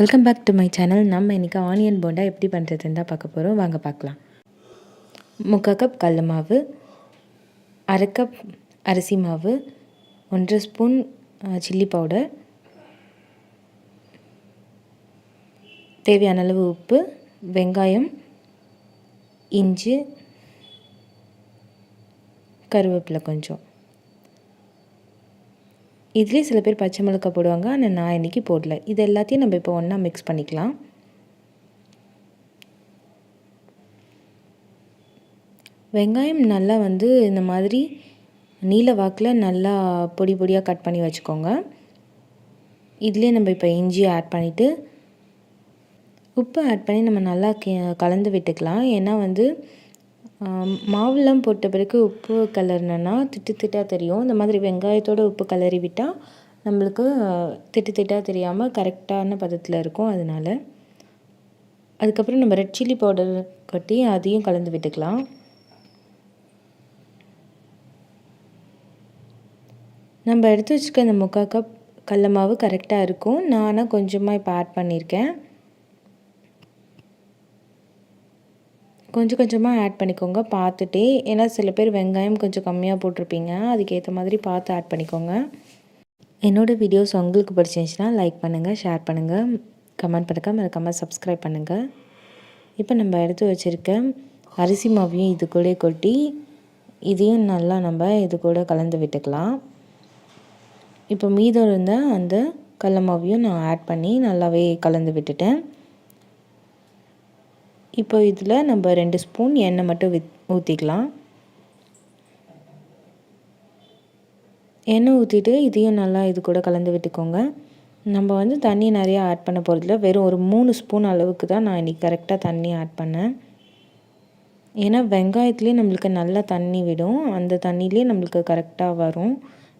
Welcome back to my channel. நம்ம இன்றைக்கி onion bonda எப்படி பண்ணுறதுன்னு தான் பார்க்க போகிறோம். வாங்க பார்க்கலாம். 3/4 கப் கடல மாவு, 1/2 கப் அரிசி மாவு, 1 ஸ்பூன் சில்லி பவுடர், தேவையான அளவு உப்பு, வெங்காயம், இஞ்சி, கருவேப்பிலை கொஞ்சம். இதுலேயே சில பேர் பச்சை மிளகாய் போடுவாங்க, ஆனால் நான் இன்றைக்கி போடல. இது எல்லாத்தையும் நம்ம இப்போ ஒன்றா மிக்ஸ் பண்ணிக்கலாம். வெங்காயம் நல்லா இந்த மாதிரி நீல வாக்கில் நல்லா பொடி பொடியாக கட் பண்ணி வச்சுக்கோங்க. இதுலேயே நம்ம இப்போ இஞ்சி ஆட் பண்ணிவிட்டு உப்பு ஆட் பண்ணி நம்ம நல்லா கலந்து விட்டுக்கலாம். ஏன்னா மாவுலாம் போட்ட பிறகு உப்பு கலர்னா திட்டு திட்டாக தெரியும். இந்த மாதிரி வெங்காயத்தோடு உப்பு கலரி விட்டால் நம்மளுக்கு திட்டு திட்டாக தெரியாமல் கரெக்டான பதத்தில் இருக்கும். அதுக்கப்புறம் நம்ம ரெட் சில்லி பவுடர் கொட்டி அதையும் கலந்து விட்டுக்கலாம். நம்ம எடுத்து வச்சுக்க இந்த 3/4 கப் கடல மாவு கரெக்டாக இருக்கும். நான் கொஞ்சமாக இப்போ ஆட் பண்ணியிருக்கேன். கொஞ்சம் கொஞ்சமாக ஆட் பண்ணிக்கோங்க பார்த்துட்டே. ஏன்னா சில பேர் வெங்காயம் கொஞ்சம் கம்மியாக போட்டிருப்பீங்க, அதுக்கேற்ற மாதிரி பார்த்து ஆட் பண்ணிக்கோங்க. என்னோடய வீடியோஸ் உங்களுக்கு பிடிச்சிருந்துச்சுன்னா லைக் பண்ணுங்கள், ஷேர் பண்ணுங்கள், கமெண்ட் பண்ணுங்கள், மறக்காமல் சப்ஸ்கிரைப் பண்ணுங்கள். இப்போ நம்ம எடுத்து வச்சுருக்க அரிசி மாவையும் இது கூட கொட்டி இதையும் நல்லா நம்ம இது கூட கலந்து விட்டுக்கலாம். இப்போ மீதம் இருந்த அந்த கடல மாவையும் நான் ஆட் பண்ணி நல்லாவே கலந்து விட்டுட்டேன். இப்போ இதில் நம்ம 2 ஸ்பூன் எண்ணெய் மட்டும் ஊற்றிக்கலாம். எண்ணெய் ஊற்றிட்டு இதையும் நல்லா இது கூட கலந்து விட்டுக்கோங்க. நம்ம தண்ணி நிறையா ஆட் பண்ண போகிறதில்ல, வெறும் ஒரு 3 ஸ்பூன் அளவுக்கு தான் நான் இன்றைக்கி கரெக்டாக தண்ணி ஆட் பண்ணேன். ஏன்னா வெங்காயத்துலேயே நம்மளுக்கு நல்லா தண்ணி விடும், அந்த தண்ணியிலே நம்மளுக்கு கரெக்டாக வரும்.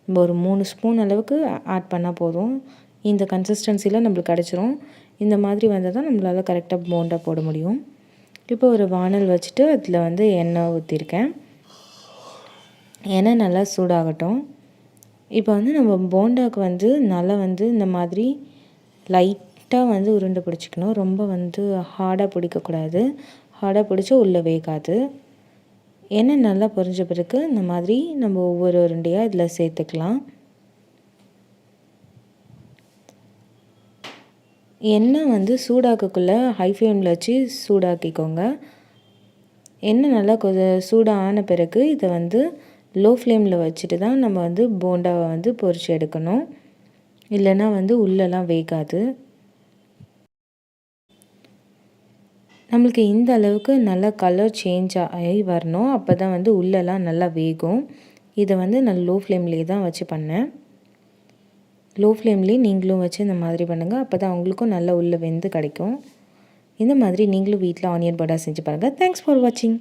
நம்ம ஒரு 3 ஸ்பூன் அளவுக்கு ஆட் பண்ணால் போதும். இந்த கன்சிஸ்டன்சியில் நம்மளுக்கு கிடச்சிரும். இந்த மாதிரி வந்தால் தான் நம்மளால் கரெக்டாக போண்டா போட முடியும். இப்போ ஒரு வானல் வச்சுட்டு அதில் எண்ணெய் ஊற்றிருக்கேன். எண்ணெய் நல்லா சூடாகட்டும். இப்போ நம்ம போண்டாவுக்கு நல்லா இந்த மாதிரி லைட்டாக உருண்டை பிடிச்சிக்கணும். ரொம்ப ஹார்டாக பிடிக்கக்கூடாது. ஹார்டாக பிடிச்சா உள்ளே வேகாது. எண்ணெய் நல்லா பொரிஞ்ச பிறகு இந்த மாதிரி நம்ம ஒவ்வொரு உருண்டையாக இதில் சேர்த்துக்கலாம். எண்ணெய் சூடாக்கக்குள்ளே ஹை ஃப்ளேமில் வச்சு சூடாக்கிக்கோங்க. எண்ணெய் நல்லா சூடான பிறகு இதை லோ ஃப்ளேமில் வச்சுட்டு தான் நம்ம போண்டாவை பொரிச்சு எடுக்கணும். இல்லைன்னா உள்ளெல்லாம் வேகாது. நம்மளுக்கு இந்த அளவுக்கு நல்லா கலர் சேஞ்ச் ஆகி வரணும். அப்போ தான் உள்ளெல்லாம் நல்லா வேகும். இதை நான் லோ ஃப்ளேம்லேயே தான் வச்சு பண்ணேன். லோ ஃப்ளேம்லேயே நீங்களும் வச்சு இந்த மாதிரி பண்ணுங்கள். அப்போ தான் உங்களுக்கும் நல்லா உள்ளே வெந்து கிடைக்கும். இந்த மாதிரி நீங்களும் வீட்டில் ஆனியன் போண்டா செஞ்சு பாருங்கள். தேங்க்ஸ் ஃபார் வாட்சிங்.